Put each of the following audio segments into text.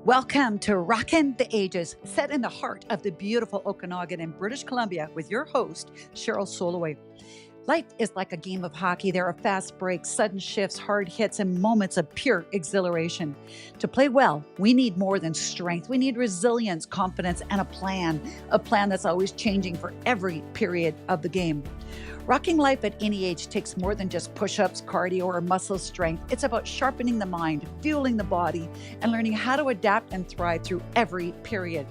Welcome to Rockin' the Ages, set in the heart of the beautiful Okanagan in British Columbia with your host, Cheryl Soleway. Life is like a game of hockey. There are fast breaks, sudden shifts, hard hits, and moments of pure exhilaration. To play well, we need more than strength. We need resilience, confidence, and a plan that's always changing for every period of the game. Rocking life at any age takes more than just push-ups, cardio, or muscle strength. It's about sharpening the mind, fueling the body, and learning how to adapt and thrive through every period.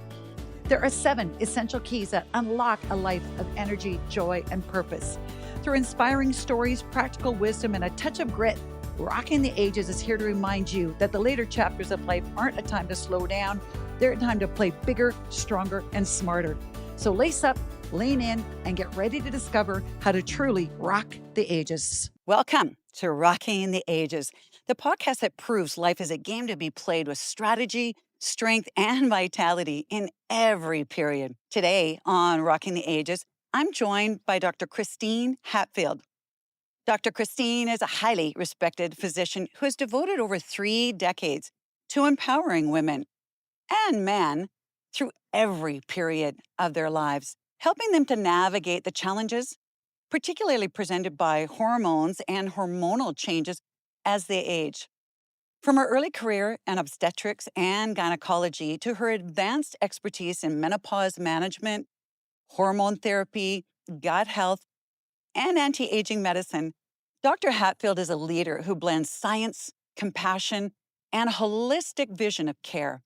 There are 7 essential keys that unlock a life of energy, joy, and purpose. Through inspiring stories, practical wisdom, and a touch of grit, Rocking the Ages is here to remind you that the later chapters of life aren't a time to slow down. They're a time to play bigger, stronger, and smarter. So lace up, lean in, and get ready to discover how to truly rock the ages. Welcome to Rocking the Ages, the podcast that proves life is a game to be played with strategy, strength, and vitality in every period. Today on Rocking the Ages, I'm joined by Dr. Christine Hatfield. Dr. Christine is a highly respected physician who has devoted over 3 decades to empowering women and men through every period of their lives, helping them to navigate the challenges, particularly presented by hormones and hormonal changes as they age. From her early career in obstetrics and gynecology to her advanced expertise in menopause management, hormone therapy, gut health, and anti-aging medicine, Dr. Hatfield is a leader who blends science, compassion, and a holistic vision of care.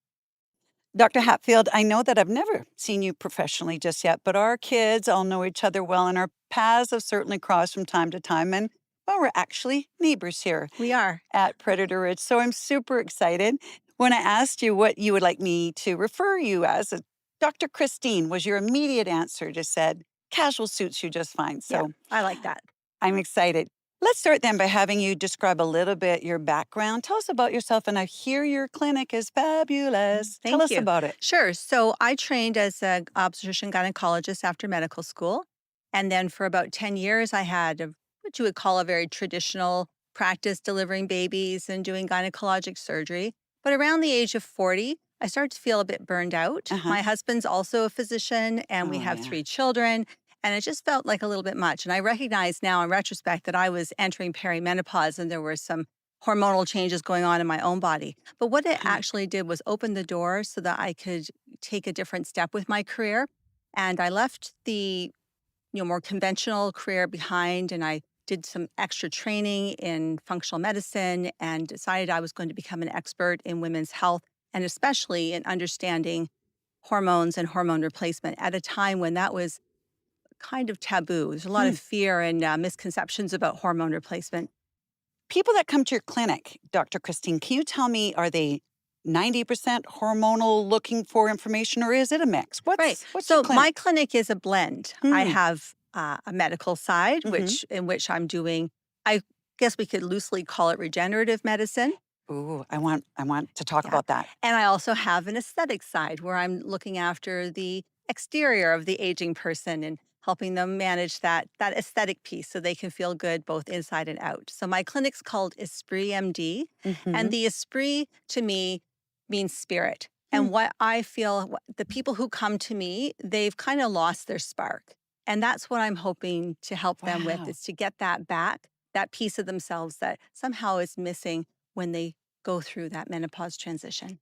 Dr. Hatfield, I know that I've never seen you professionally just yet, but our kids all know each other well, and our paths have certainly crossed from time to time. And, well, we're actually neighbors here. We are. At Predator Ridge. So I'm super excited. When I asked you what you would like me to refer you as, Dr. Christine was your immediate answer. Just said, casual suits you just fine. So yeah, I like that. I'm excited. Let's start then by having you describe a little bit your background. Tell us about yourself. And I hear your clinic is fabulous. Thank Tell us you. about it. Sure. So I trained as an obstetrician gynecologist after medical school. And then for about 10 years, I had what you would call a very traditional practice delivering babies and doing gynecologic surgery. But around the age of 40, I started to feel a bit burned out. My husband's also a physician, and we have 3 children. And it just felt like a little bit much. And I recognize now in retrospect that I was entering perimenopause and there were some hormonal changes going on in my own body. But what it actually did was open the door so that I could take a different step with my career. And I left the more conventional career behind, and I did some extra training in functional medicine and decided I was going to become an expert in women's health, and especially in understanding hormones and hormone replacement at a time when that was kind of taboo. There's a lot of fear and misconceptions about hormone replacement. People that come to your clinic, Dr. Christine, can you tell me, are they 90% hormonal looking for information, or is it a mix? What's So your clinic? my clinic is a blend. I have a medical side, in which I'm doing, I guess we could loosely call it regenerative medicine. Ooh, I want to talk about that. And I also have an aesthetic side where I'm looking after the exterior of the aging person and helping them manage that aesthetic piece so they can feel good both inside and out. So my clinic's called Esprit MD, and the Esprit to me means spirit. And what I feel, the people who come to me, they've kind of lost their spark. And that's what I'm hoping to help them with, is to get that back, that piece of themselves that somehow is missing when they go through that menopause transition.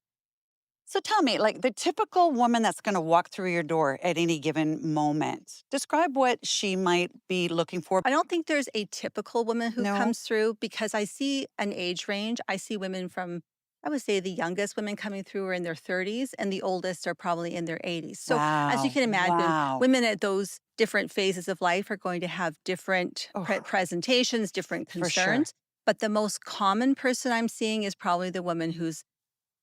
So tell me, like the typical woman that's going to walk through your door at any given moment, describe what she might be looking for. I don't think there's a typical woman who comes through, because I see an age range. I see women from, I would say the youngest women coming through are in their 30s, and the oldest are probably in their 80s. So as you can imagine, women at those different phases of life are going to have different presentations, different concerns. But the most common person I'm seeing is probably the woman who's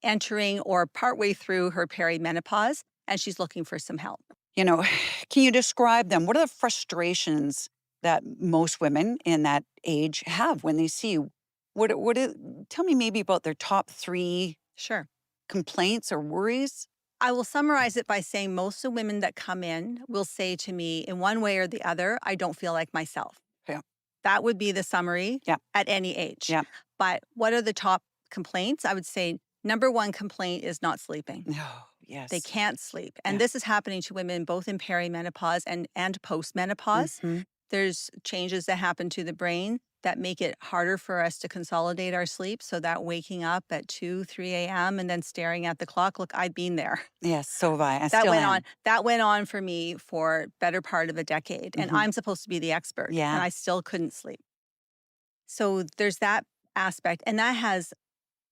entering or partway through her perimenopause, and she's looking for some help. Can you describe them? What are the frustrations that most women in that age have when they see you? Tell me maybe about their top 3 complaints or worries. I will summarize it by saying most of the women that come in will say to me in one way or the other, I don't feel like myself. Yeah. that would be the summary Yeah. at any age. Yeah. But what are the top complaints? I would say number one complaint is not sleeping. Oh, yes. They can't sleep. And Yeah. this is happening to women both in perimenopause and postmenopause. Mhm. There's changes that happen to the brain that make it harder for us to consolidate our sleep. So that waking up at 2, 3 a.m. and then staring at the clock, look, I've been there. Yes, so have I. I That still went am. on. That went on for me for better part of a decade. And Mhm. I'm supposed to be the expert. Yeah. And I still couldn't sleep. So there's that aspect. And that has,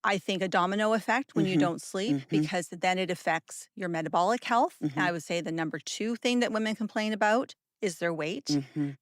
I think, a domino effect when you Mhm. don't sleep, Mhm. because then it affects your metabolic health. Mhm. I would say the number two thing that women complain about is their weight. Mhm.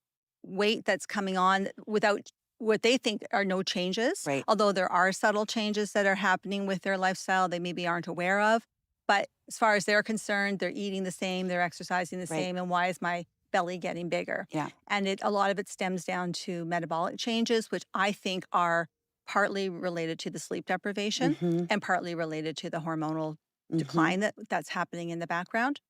Weight that's coming on without what they think are no changes, Right. although there are subtle changes that are happening with their lifestyle they maybe aren't aware of. But as far as they're concerned, they're eating the same, they're exercising the Right. same, and why is my belly getting bigger? Yeah. And a lot of it stems down to metabolic changes, which I think are partly related to the sleep deprivation Mhm. and partly related to the hormonal Mhm. decline that's happening in the background.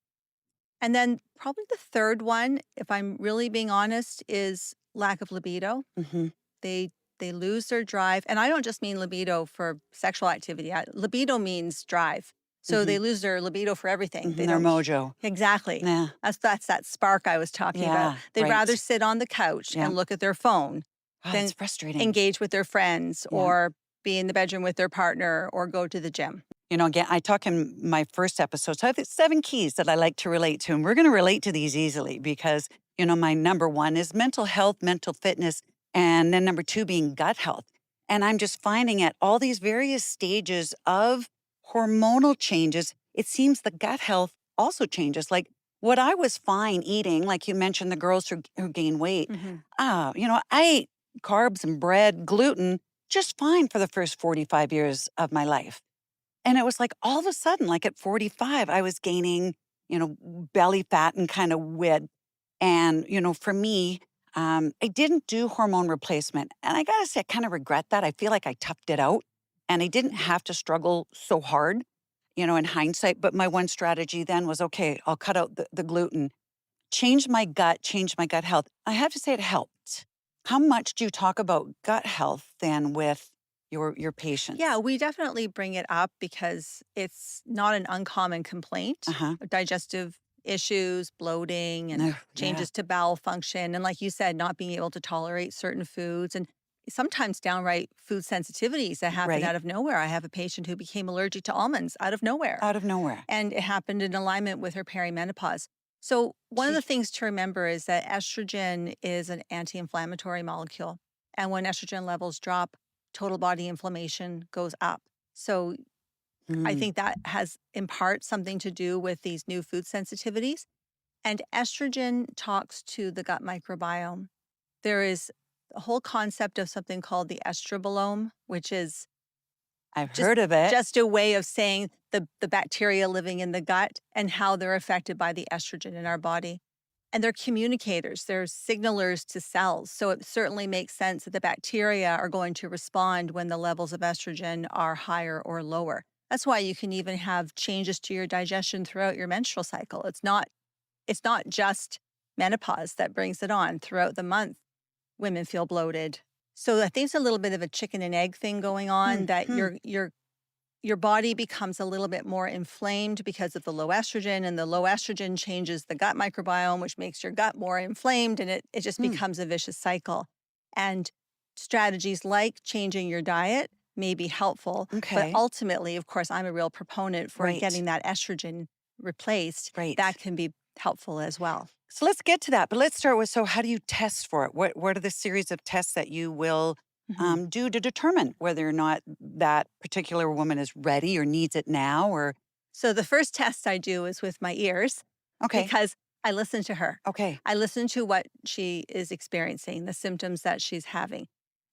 And then probably the third one, if I'm really being honest, is lack of libido. Mhm. They lose their drive. And I don't just mean libido for sexual activity. Libido means drive. So they lose their libido for everything. They Their don't mojo. Exactly. Yeah. That's that spark I was talking about. Yeah, They'd right. rather sit on the couch Yeah. and look at their phone Oh, than it's frustrating. engage with their friends Yeah. or be in the bedroom with their partner or go to the gym. You know, again, I talk in my first episode. So I have 7 keys that I like to relate to. And we're going to relate to these easily because, you know, my number 1 is mental health, mental fitness, and then number 2 being gut health. And I'm just finding at all these various stages of hormonal changes, it seems the gut health also changes. Like what I was fine eating, like you mentioned, the girls who gain weight. You know, I ate carbs and bread, gluten, just fine for the first 45 years of my life. And it was like all of a sudden, like at 45, I was gaining, you know, belly fat and kind of width. And, you know, for me, I didn't do hormone replacement. And I got to say, I kind of regret that. I feel like I toughed it out and I didn't have to struggle so hard, you know, in hindsight. But my one strategy then was, okay, I'll cut out the gluten, change my gut health. I have to say it helped. How much do you talk about gut health then with your patients? Yeah, we definitely bring it up because it's not an uncommon complaint. Uh-huh. Digestive issues, bloating, and Ugh, changes to bowel function. And like you said, not being able to tolerate certain foods and sometimes downright food sensitivities that happen Right. out of nowhere. I have a patient who became allergic to almonds out of nowhere. Out of nowhere. And it happened in alignment with her perimenopause. So one of the things to remember is that estrogen is an anti-inflammatory molecule. And when estrogen levels drop, total body inflammation goes up. So I think that has in part something to do with these new food sensitivities. And estrogen talks to the gut microbiome. There is a whole concept of something called the estrobolome, which is I've heard of it. just a way of saying the bacteria living in the gut and how they're affected by the estrogen in our body. And they're communicators, they're signalers to cells. So it certainly makes sense that the bacteria are going to respond when the levels of estrogen are higher or lower. That's why you can even have changes to your digestion throughout your menstrual cycle. It's not just menopause that brings it on. Throughout the month, women feel bloated. So I think it's a little bit of a chicken and egg thing going on, that your body becomes a little bit more inflamed because of the low estrogen, and the low estrogen changes the gut microbiome, which makes your gut more inflamed, and it just becomes a vicious cycle. And strategies like changing your diet may be helpful, Okay. but ultimately, of course, I'm a real proponent for Right. getting that estrogen replaced. Right. That can be helpful as well. So let's get to that. But let's start with, so how do you test for it? What are the series of tests that you will do to determine whether or not that particular woman is ready or needs it now? Or So the first test I do is with my ears, okay. because I listen to her. Okay. I listen to what she is experiencing, the symptoms that she's having.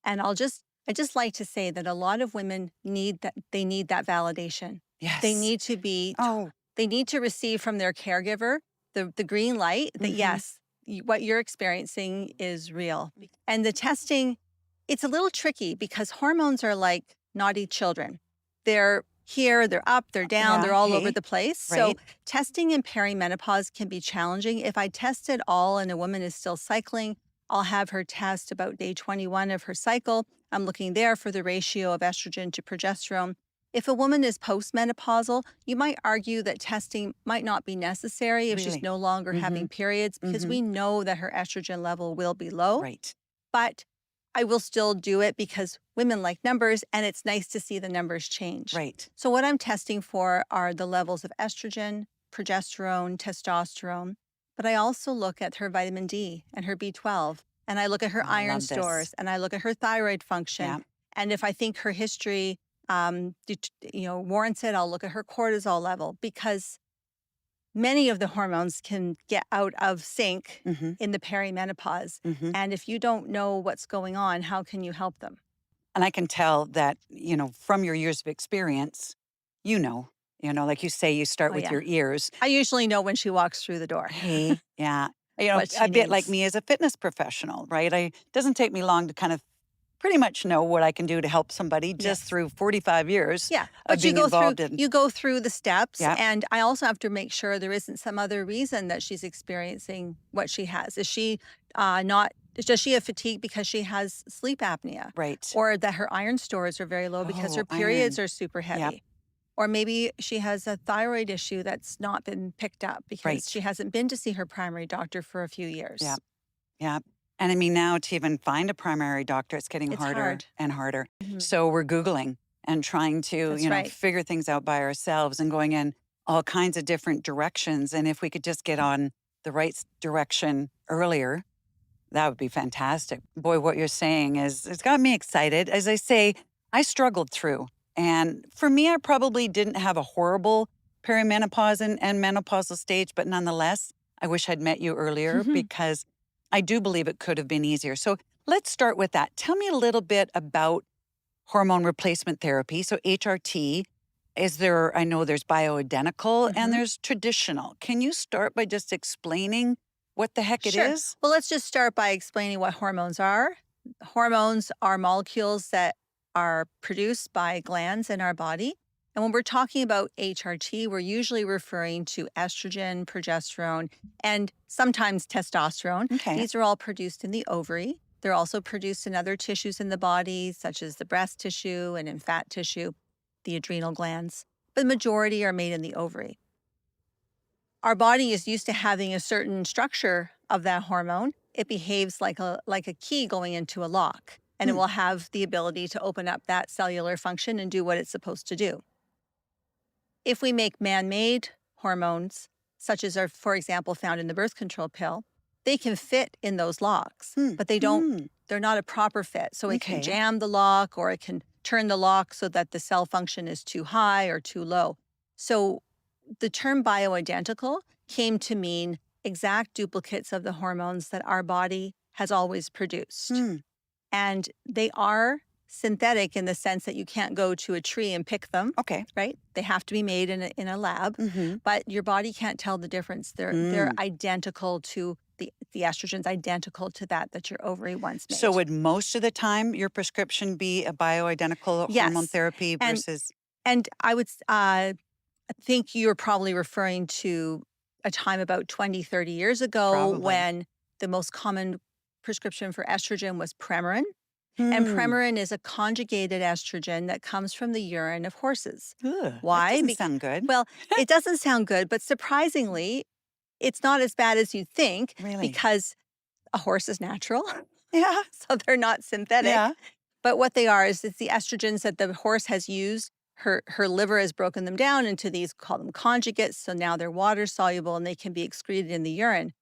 And I just like to say that a lot of women need that validation. Yes. They need to be they need to receive from their caregiver the green light that yes, what you're experiencing is real. And the testing, it's a little tricky because hormones are like naughty children. They're here, they're up, they're down, they're all over the place. So Right. testing in perimenopause can be challenging. If I test it all and a woman is still cycling, I'll have her test about day 21 of her cycle. I'm looking there for the ratio of estrogen to progesterone. If a woman is postmenopausal, you might argue that testing might not be necessary if she's Really? no longer having periods, because we know that her estrogen level will be low. Right. But I will still do it because women like numbers, and it's nice to see the numbers change. Right. So what I'm testing for are the levels of estrogen, progesterone, testosterone. But I also look at her vitamin D and her B12, and I look at her I iron love this. stores, and I look at her thyroid function. Yeah. And if I think her history warrants it, I'll look at her cortisol level, because many of the hormones can get out of sync in the perimenopause. And if you don't know what's going on, how can you help them? And I can tell that, from your years of experience, like you say, you start with your ears. I usually know when she walks through the door. Hey, yeah. What she A bit like needs. me as a fitness professional, right? It doesn't take me long to kind of pretty much know what I can do to help somebody just through 45 years But of being involved in. you go through the steps, Yeah. and I also have to make sure there isn't some other reason that she's experiencing what she has. Is she does she have fatigue because she has sleep apnea? Right. Or that her iron stores are very low because her Oh, periods iron. are super heavy? Yep. Or maybe she has a thyroid issue that's not been picked up because Right. she hasn't been to see her primary doctor for a few years. Yeah. Yeah. And I mean, now to even find a primary doctor, it's getting It's harder hard. and harder. So we're Googling and trying to, That's right. figure things out by ourselves and going in all kinds of different directions. And if we could just get on the right direction earlier, that would be fantastic. Boy, what you're saying it's got me excited. As I say, I struggled through. And for me, I probably didn't have a horrible perimenopause and menopausal stage, but nonetheless, I wish I'd met you earlier because I do believe it could have been easier. So let's start with that. Tell me a little bit about hormone replacement therapy. So HRT, I know there's bioidentical and there's traditional. Can you start by just explaining what the heck it Sure. is? Well, let's just start by explaining what hormones are. Hormones are molecules that are produced by glands in our body. And when we're talking about HRT, we're usually referring to estrogen, progesterone, and sometimes testosterone. Okay. These are all produced in the ovary. They're also produced in other tissues in the body, such as the breast tissue and in fat tissue, the adrenal glands. But the majority are made in the ovary. Our body is used to having a certain structure of that hormone. It behaves like a key going into a lock, and it will have the ability to open up that cellular function and do what it's supposed to do. If we make man-made hormones, such as are, for example, found in the birth control pill, they can fit in those locks, but they're not a proper fit. So it can jam the lock, or it can turn the lock so that the cell function is too high or too low. So the term bioidentical came to mean exact duplicates of the hormones that our body has always produced. And they are synthetic in the sense that you can't go to a tree and pick them. Okay. Right? They have to be made in a lab, but your body can't tell the difference. They're identical to the estrogen's identical to that your ovary once made. So would most of the time your prescription be a bioidentical hormone therapy versus? And I would I think you're probably referring to a time about 20, 30 years ago when the most common prescription for estrogen was Premarin. And Premarin is a conjugated estrogen that comes from the urine of horses. Ugh, Why? That doesn't sound good. Well, it doesn't sound good, but surprisingly, it's not as bad as you think. Really? Because a horse is natural. Yeah. So they're not synthetic. Yeah. But what they are is it's the estrogens that the horse has used. Her liver has broken them down into these, call them conjugates. So now they're water soluble and they can be excreted in the urine.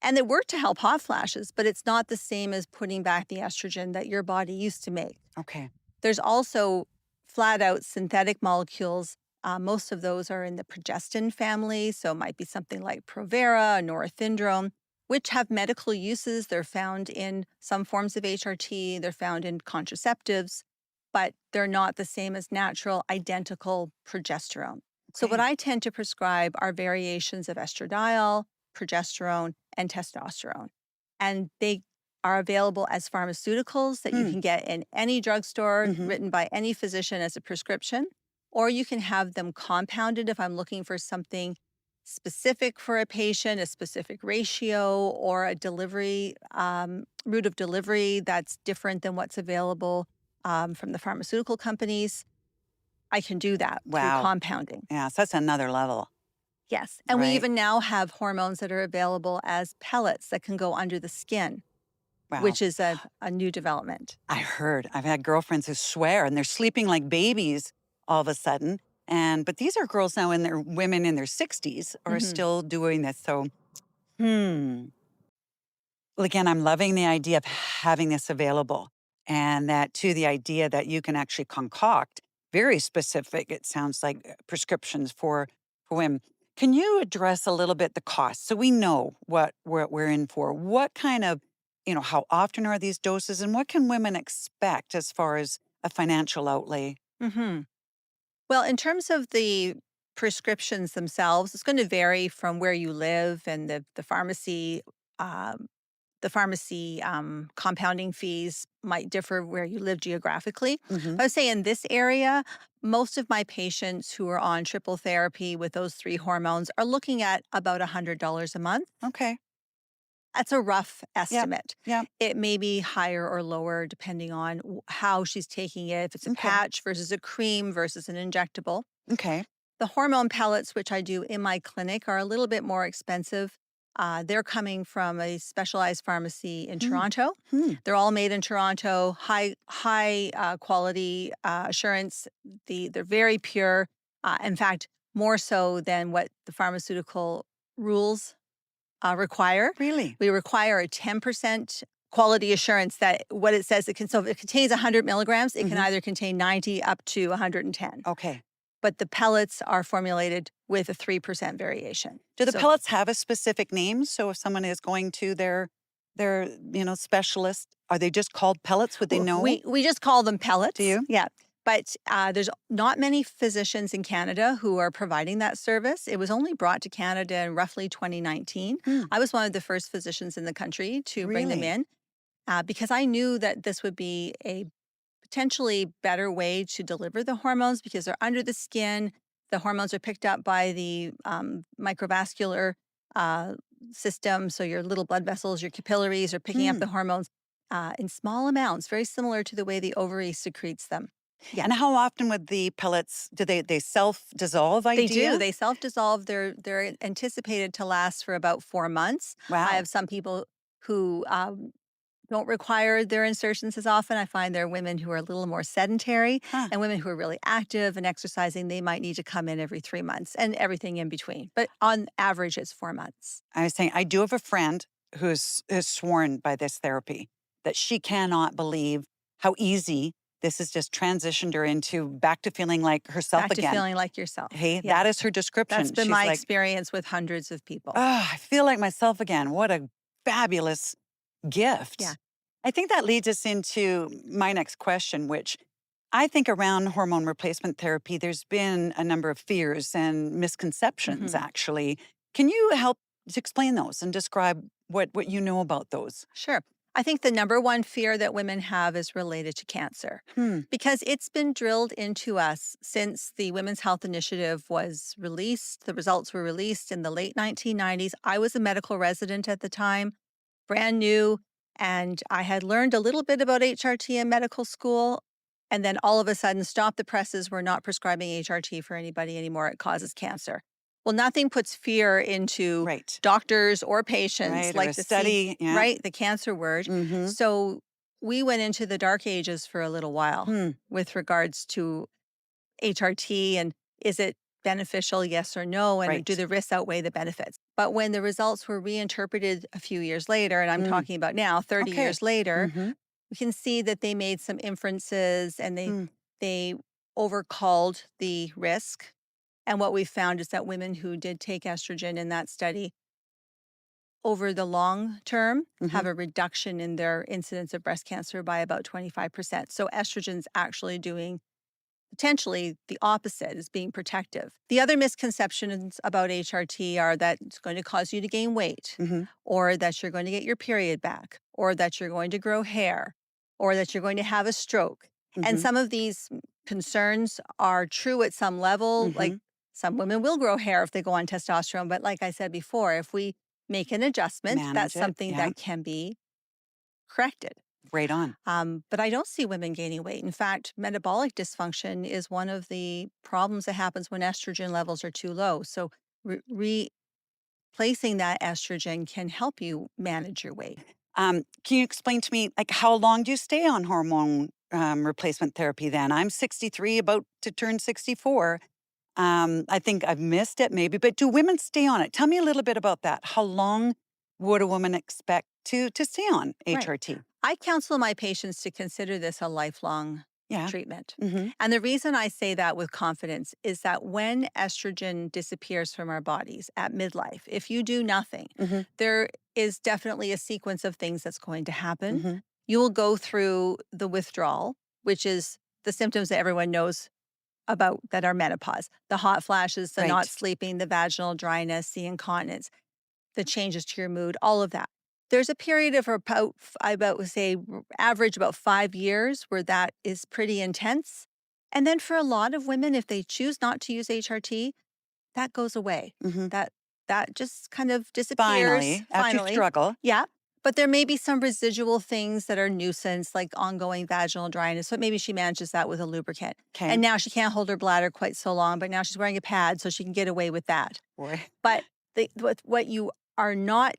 And they work to help hot flashes, but it's not the same as putting back the estrogen that your body used to make. Okay. There's also flat out synthetic molecules. Most of those are in the progestin family. So it might be something like Provera, norethindrone, which have medical uses. They're found in some forms of HRT. They're found in contraceptives, but they're not the same as natural, identical progesterone. So what I tend to prescribe are variations of estradiol, progesterone, and testosterone. And they are available as pharmaceuticals that you can get in any drugstore, written by any physician as a prescription, or you can have them compounded if I'm looking for something specific for a patient, a specific ratio, or a delivery route of delivery that's different than what's available from the pharmaceutical companies, I can do that through Wow. compounding. Yeah, so that's another level, Yes. And we right? even now have hormones that are available as pellets that can go under the skin, Wow. which is a new development. I heard. I've had girlfriends who swear and they're sleeping like babies all of a sudden. But these are girls now women in their 60s are Hmm. still doing this. So, hmm. Well, again, I'm loving the idea of having this available and that too, the idea that you can actually concoct very specific, it sounds like prescriptions for women. Can you address a little bit the cost so we know what we're in for? What kind of, how often are these doses and what can women expect as far as a financial outlay? Hmm. Well, in terms of the prescriptions themselves, it's going to vary from where you live and the pharmacy. Um, the pharmacy compounding fees might differ where you live geographically. Hmm. But I would say in this area, most of my patients who are on triple therapy with those three hormones are looking at about $100 a month. Okay. That's a rough Yep. estimate. Yep. It may be higher or lower depending on how she's taking it, if it's a Okay. patch versus a cream versus an injectable. Okay. The hormone pellets, which I do in my clinic, are a little bit more expensive. They're coming from a specialized pharmacy in Hmm. Toronto. Hmm. They're all made in Toronto, high quality assurance. They're very pure. In fact, more so than what the pharmaceutical rules require. Really? We require a 10% quality assurance that what it says it can. So if it contains 100 milligrams, it can Hmm. either contain 90 up to 110. Okay. But the pellets are formulated with a 3% variation. Do the So pellets have a specific name? So if someone is going to their specialist, are they just called pellets? Would they know? we just call them Do pellets. you? Yeah. But there's not many physicians in Canada who are providing that service. It was only brought to Canada in roughly 2019. Hmm. I was one of the first physicians in the country to bring them Really? in because I knew that this would be a potentially better way to deliver the hormones because they're under the skin. The hormones are picked up by the microvascular uh, system. So your little blood vessels, your capillaries are picking up Hmm. the hormones in small amounts, very similar to the way the ovary secretes them. Yeah, And how often would the pellets do they self dissolve? they do. Idea? They self dissolve. They're anticipated to last for about 4 months. I Wow. have some people who don't require their insertions as often. I find there are women who are a little more sedentary Huh. and women who are really active and exercising. They might need to come in every 3 months and everything in between. But on average, it's 4 months. I was saying I do have a friend who's sworn by this therapy that she cannot believe how easy this has just transitioned her into back to feeling like herself Back to again. feeling like yourself. Hey, Yeah. that is her That's description. been She's my like, experience with hundreds of people. oh, I feel like myself again. What a fabulous Yeah. gift. I think that leads us into my next question, which I think around hormone replacement therapy, there's been a number of fears and misconceptions, Mhm. actually. Can you help to explain those and describe what you know about those? Sure. I think the number one fear that women have is related to cancer Hmm. because it's been drilled into us since the Women's Health Initiative was released. The results were released in the late 1990s. I was a medical resident at the time, brand new, and I had learned a little bit about HRT in medical school. And then all of a sudden, stop the presses. We're not prescribing HRT for anybody anymore. It causes cancer. Well, nothing puts fear into Right. doctors or patients Right. Or a like the seed, study. Yeah. right? The cancer word. Mm-hmm. So we went into the dark ages for a little while Hmm. with regards to HRT and is it beneficial, yes or no? And do Right. the risks outweigh the benefits? But when the results were reinterpreted a few years later, and I'm Mm. talking about now, 30 Okay. years later, Mm-hmm. we can see that they made some inferences and Hmm. they overcalled the risk. And what we found is that women who did take estrogen in that study over the long term Mm-hmm. have a reduction in their incidence of breast cancer by about 25%. So estrogen's actually doing potentially the opposite, is being protective. The other misconceptions about HRT are that it's going to cause you to gain weight, Mm-hmm. or that you're going to get your period back, or that you're going to grow hair, or that you're going to have a stroke. And Mm-hmm. some of these concerns are true at some level. Mm-hmm. Like Some women will grow hair if they go on testosterone. But like I said before, if we make an adjustment, Manage that's it. something Yeah. that can be corrected. Right on. But I don't see women gaining weight. In fact, metabolic dysfunction is one of the problems that happens when estrogen levels are too low. So replacing that estrogen can help you manage your weight. Can you explain to me, like, how long do you stay on hormone replacement therapy then? I'm 63, about to turn 64. I think I've missed it maybe, but do women stay on it? Tell me a little bit about that. How long would a woman expect to stay on Right. HRT? I counsel my patients to consider this a lifelong Yeah. treatment. Mm-hmm. And the reason I say that with confidence is that when estrogen disappears from our bodies at midlife, if you do nothing, Mm-hmm. there is definitely a sequence of things that's going to happen. Mm-hmm. You will go through the withdrawal, which is the symptoms that everyone knows about that are menopause: the hot flashes, the not Right. sleeping, the vaginal dryness, the incontinence, the changes to your mood, all of that. There's a period of about, I would say, average about 5 years where that is pretty intense. And then for a lot of women, if they choose not to use HRT, that goes away. Mm-hmm. That just kind of disappears. Finally, after you struggle. Yeah. But there may be some residual things that are nuisance, like ongoing vaginal dryness. So maybe she manages that with a lubricant. Okay. And now she can't hold her bladder quite so long, but now she's wearing a pad so she can get away with that. Boy. But what you are not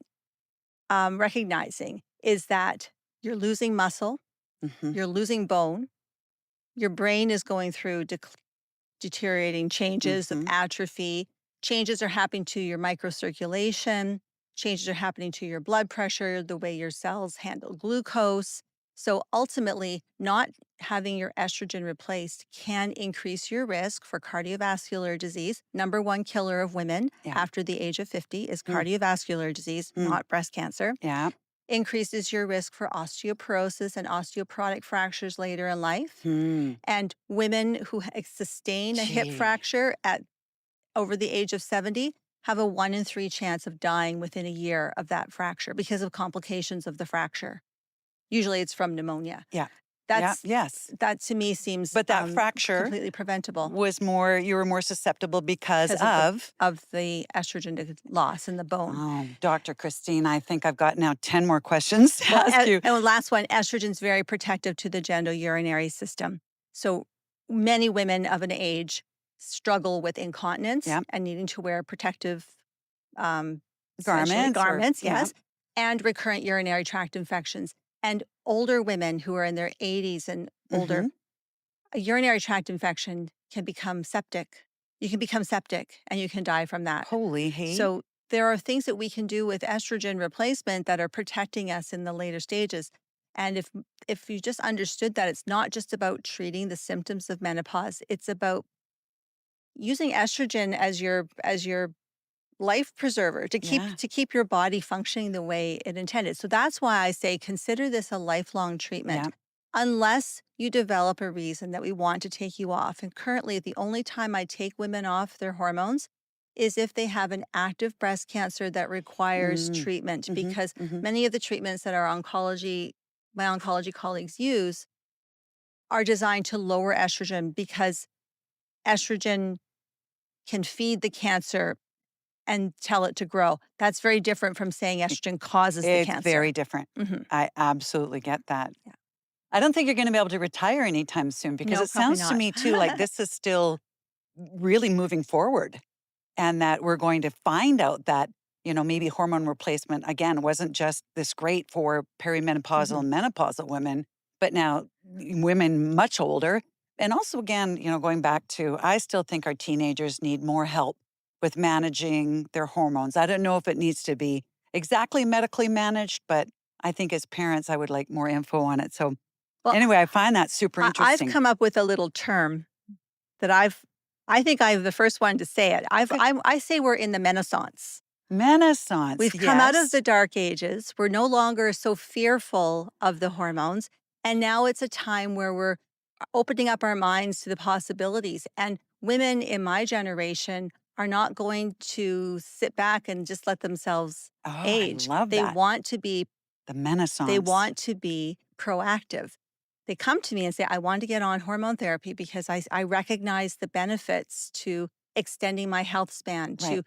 recognizing is that you're losing muscle, Mm-hmm. you're losing bone, your brain is going through deteriorating changes of Mm-hmm. atrophy. Changes are happening to your microcirculation. Changes are happening to your blood pressure, the way your cells handle glucose. So ultimately, not having your estrogen replaced can increase your risk for cardiovascular disease. Number one killer of women Yeah. after the age of 50 is Mm. cardiovascular disease, Mm. not breast cancer. Yeah. Increases your risk for osteoporosis and osteoporotic fractures later in life. Hmm. And women who sustain a hip Gee. fracture at over the age of 70 have a 1 in 3 chance of dying within a year of that fracture because of complications of the fracture. Usually it's from pneumonia. Yeah. That's Yeah. Yes. that to me seems But that fracture completely preventable was more, you were more susceptible because because of. of the estrogen loss in the bone. Oh, Dr. Christine, I think I've got now 10 more questions to Well, ask you. and the last one, estrogen's very protective to the genitourinary system. So many women of an age struggle with incontinence Yeah. and needing to wear protective Garments. garments, Yeah. yes, and recurrent urinary tract infections. And older women who are in their 80s and older, Mhm. a urinary tract infection can become septic. You can become septic and you can die from that. Holy hey. So there are things that we can do with estrogen replacement that are protecting us in the later stages. And if you just understood that it's not just about treating the symptoms of menopause, it's about using estrogen as your life preserver to Yeah. keep your body functioning the way it intended. So that's why I say consider this a lifelong treatment. Yeah. Unless you develop a reason that we want to take you off. And currently the only time I take women off their hormones is if they have an active breast cancer that requires Mm. treatment, Mhm. because Mhm. many of the treatments that my oncology colleagues use are designed to lower estrogen because estrogen can feed the cancer and tell it to grow. That's very different from saying estrogen causes the It's cancer. very different. Mhm. I absolutely get that. Yeah. I don't think you're going to be able to retire anytime soon because No, it probably sounds to not. me too like this is still really moving forward and that we're going to find out that, maybe hormone replacement again wasn't just this great for perimenopausal and menopausal women, but now women much older. And also again, going back to, I still think our teenagers need more help with managing their hormones. I don't know if it needs to be exactly medically managed, but I think as parents, I would like more info on it. So Well, anyway, I find that super I've interesting. come up with a little term that I think I'm the first one to say it. I say we're in the Menossance. Menossance, We've come out of yes. the dark ages. We're no longer so fearful of the hormones. And now it's a time where we're opening up our minds to the possibilities. And women in my generation are not going to sit back and just let themselves Oh, age. I love They that. want to be The Menossance. They want to be proactive. They come to me and say, I want to get on hormone therapy because I recognize the benefits to extending my health span, Right.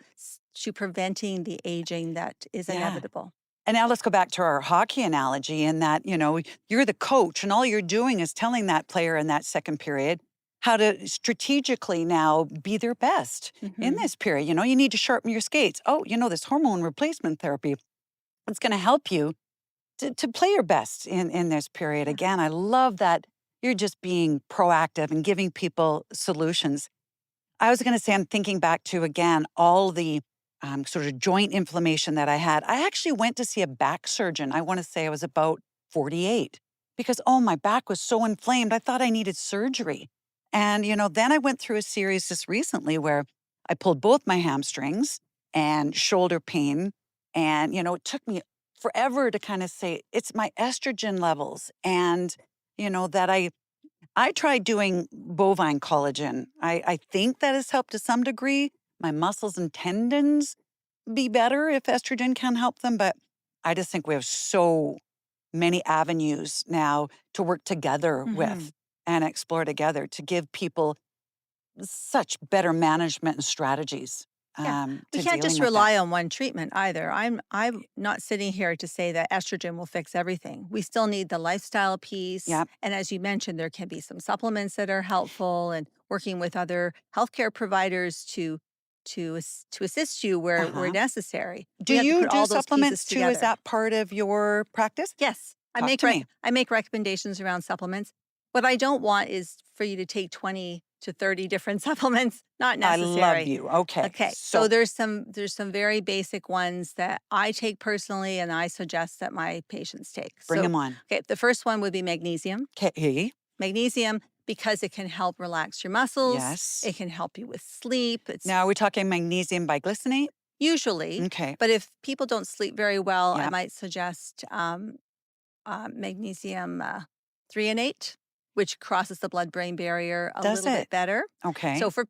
to preventing the aging that is Yeah. inevitable. And now let's go back to our hockey analogy in that, you're the coach and all you're doing is telling that player in that second period how to strategically now be their best in Mhm. this period. You need to sharpen your skates. Oh, this hormone replacement therapy, it's going to help you to play your best in this period. Yeah. Again, I love that you're just being proactive and giving people solutions. I was going to say, I'm thinking back to, again, all the sort of joint inflammation that I had. I actually went to see a back surgeon. I want to say I was about 48 because, oh, my back was so inflamed. I thought I needed surgery. And, then I went through a series just recently where I pulled both my hamstrings and shoulder pain. And, it took me forever to kind of say it's my estrogen levels and, that I tried doing bovine collagen. I think that has helped to some degree. My muscles and tendons be better if estrogen can help them. But I just think we have so many avenues now to work together Mhm. with and explore together to give people such better management and strategies Yeah. We to can't dealing just with that. rely on one treatment either. I'm not sitting here to say that estrogen will fix everything. We still need the lifestyle piece. Yeah. And as you mentioned, there can be some supplements that are helpful and working with other healthcare providers to assist you where Uh-huh. necessary. Do We have to you put do all those pieces supplements too? Is together. that part of your practice? Yes, Talk to me. I make recommendations around supplements. What I don't want is for you to take 20 to 30 different supplements. Not I love necessary. you. Okay. Okay, so So there's some very basic ones that I take personally and I suggest that my patients take. bring So, them on. okay, the first one would be magnesium. Okay. Magnesium because it can help relax your muscles, Yes. it can help you with sleep. It's Now, are we talking magnesium biglycinate? usually, Okay. but if people don't sleep very well, I Yeah. might suggest magnesium threonate, which crosses the blood-brain barrier a Does little bit it? better. Okay. So for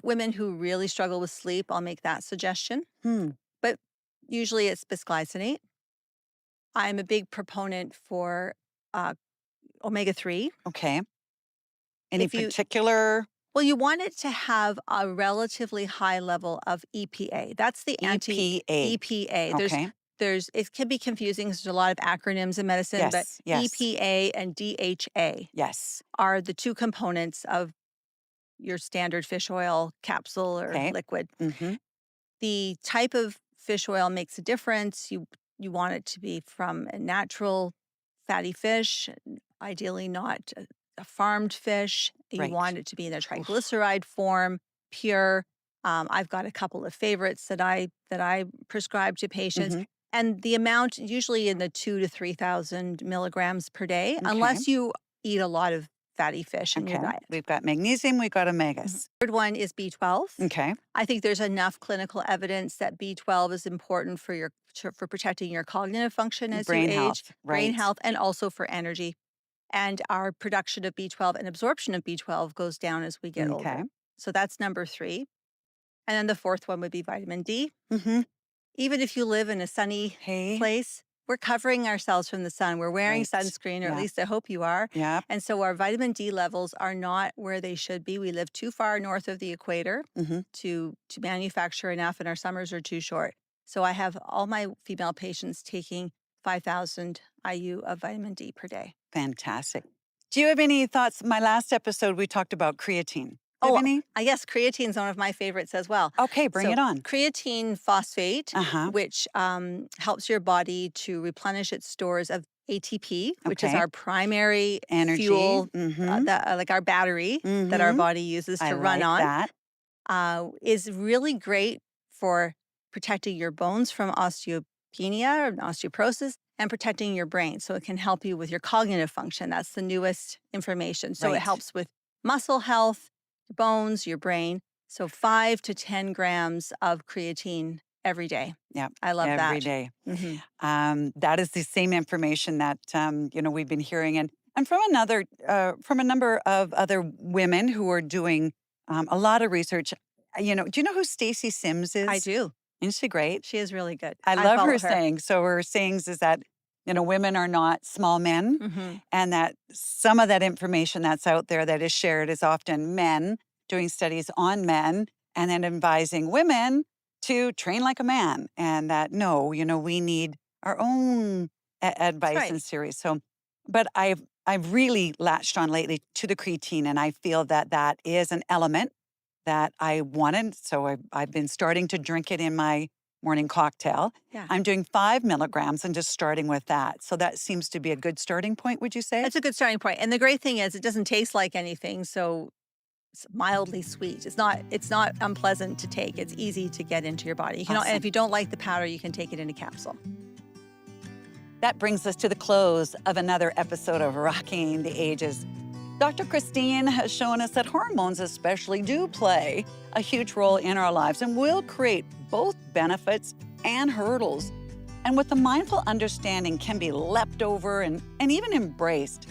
women who really struggle with sleep, I'll make that suggestion. Hmm. But usually it's bisglycinate. I'm a big proponent for uh, omega-3. Okay. Any If you particular Well, you want it to have a relatively high level of EPA. That's the EPA? EPA. Okay. It can be confusing 'cause there's a lot of acronyms in medicine, but Yes. Yes. EPA and DHA Yes. are the two components of your standard fish oil capsule or Okay. liquid. Mm-hmm. The type of fish oil makes a difference. You want it to be from a natural fatty fish, ideally not a farmed fish. You Right. want it to be in a Oof. triglyceride form, pure. I've got a couple of favorites that I prescribe to patients, Mm-hmm. and the amount usually in the 2 to 3,000 milligrams per day, Okay. unless you eat a lot of fatty fish in your Okay. diet. We've got magnesium. We've got Mhm. omegas. Third one is B12. Okay. I think there's enough clinical evidence that B12 is important for protecting your cognitive function as you Brain age, health. brain Right. health, and also for energy. And our production of B12 and absorption of B12 goes down as we get Okay. older. So that's number three. And then the fourth one would be vitamin D. Mm-hmm. Even if you live in a sunny Hey. place, we're covering ourselves from the sun. We're wearing Right. sunscreen, or at Yeah. least I hope you are. Yeah. And so our vitamin D levels are not where they should be. We live too far north of the equator Mm-hmm. to manufacture enough, and our summers are too short. So I have all my female patients taking 5,000 IU of vitamin D per day. Fantastic. Do you have any thoughts? My last episode, we talked about creatine. Do you have Oh, any? yes, creatine is one of my favorites as well. Okay, bring So it on. creatine phosphate, Uh-huh. which helps your body to replenish its stores of ATP, which is Okay. our primary Energy. fuel, Mm-hmm. like our battery that our Mm-hmm. body uses I to run like on, that. is really great for protecting your bones from osteopenia or osteoporosis and protecting your brain. So it can help you with your cognitive function. That's the newest information. So it Right. helps with muscle health, bones, your brain. So 5 to 10 grams of creatine every day. Yeah. I love Every that. day. Hmm. That is the same information that we've been hearing, and from a number of other women who are doing a lot of research. Do you know who Stacey Sims I is? do. Isn't she great? She is really good. I I love her follow her. saying. So her sayings is that women are not small men, Hmm. and that some of that information that's out there that is shared is often men doing studies on men, and then advising women to train like a man, and that no, we need our own advice right. and series. So, but I've really latched on lately to the creatine, and I feel that that is an element that I wanted. So I've been starting to drink it in my morning cocktail. Yeah. I'm doing 5 milligrams and just starting with that. So that seems to be a good starting point, would you say? That's a good starting point. And the great thing is it doesn't taste like anything, so it's mildly sweet. It's not unpleasant to take. It's easy to get into your body. And Awesome. if you don't like the powder, you can take it in a capsule. That brings us to the close of another episode of Rocking the Ages. Dr. Christine has shown us that hormones especially do play a huge role in our lives and will create both benefits and hurdles. And with the mindful understanding can be leapt over and even embraced.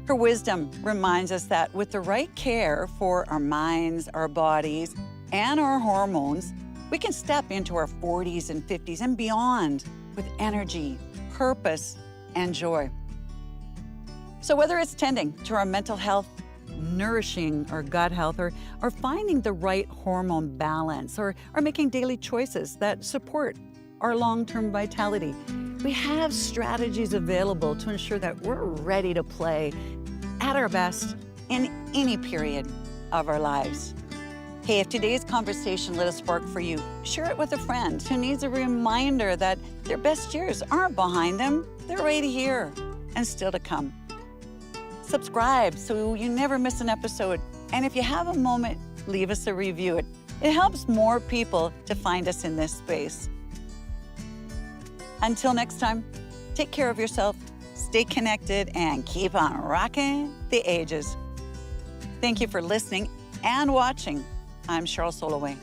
Her wisdom reminds us that with the right care for our minds, our bodies, and our hormones, we can step into our 40s and 50s and beyond with energy, purpose, and joy. So whether it's tending to our mental health, nourishing our gut health, or finding the right hormone balance, or making daily choices that support our long-term vitality, we have strategies available to ensure that we're ready to play at our best in any period of our lives. Hey, if today's conversation lit a spark for you, share it with a friend who needs a reminder that their best years aren't behind them, they're right here and still to come. Subscribe so you never miss an episode. And if you have a moment, leave us a review. It helps more people to find us in this space. Until next time, take care of yourself, stay connected, and keep on rocking the ages. Thank you for listening and watching. I'm Cheryl Soleway.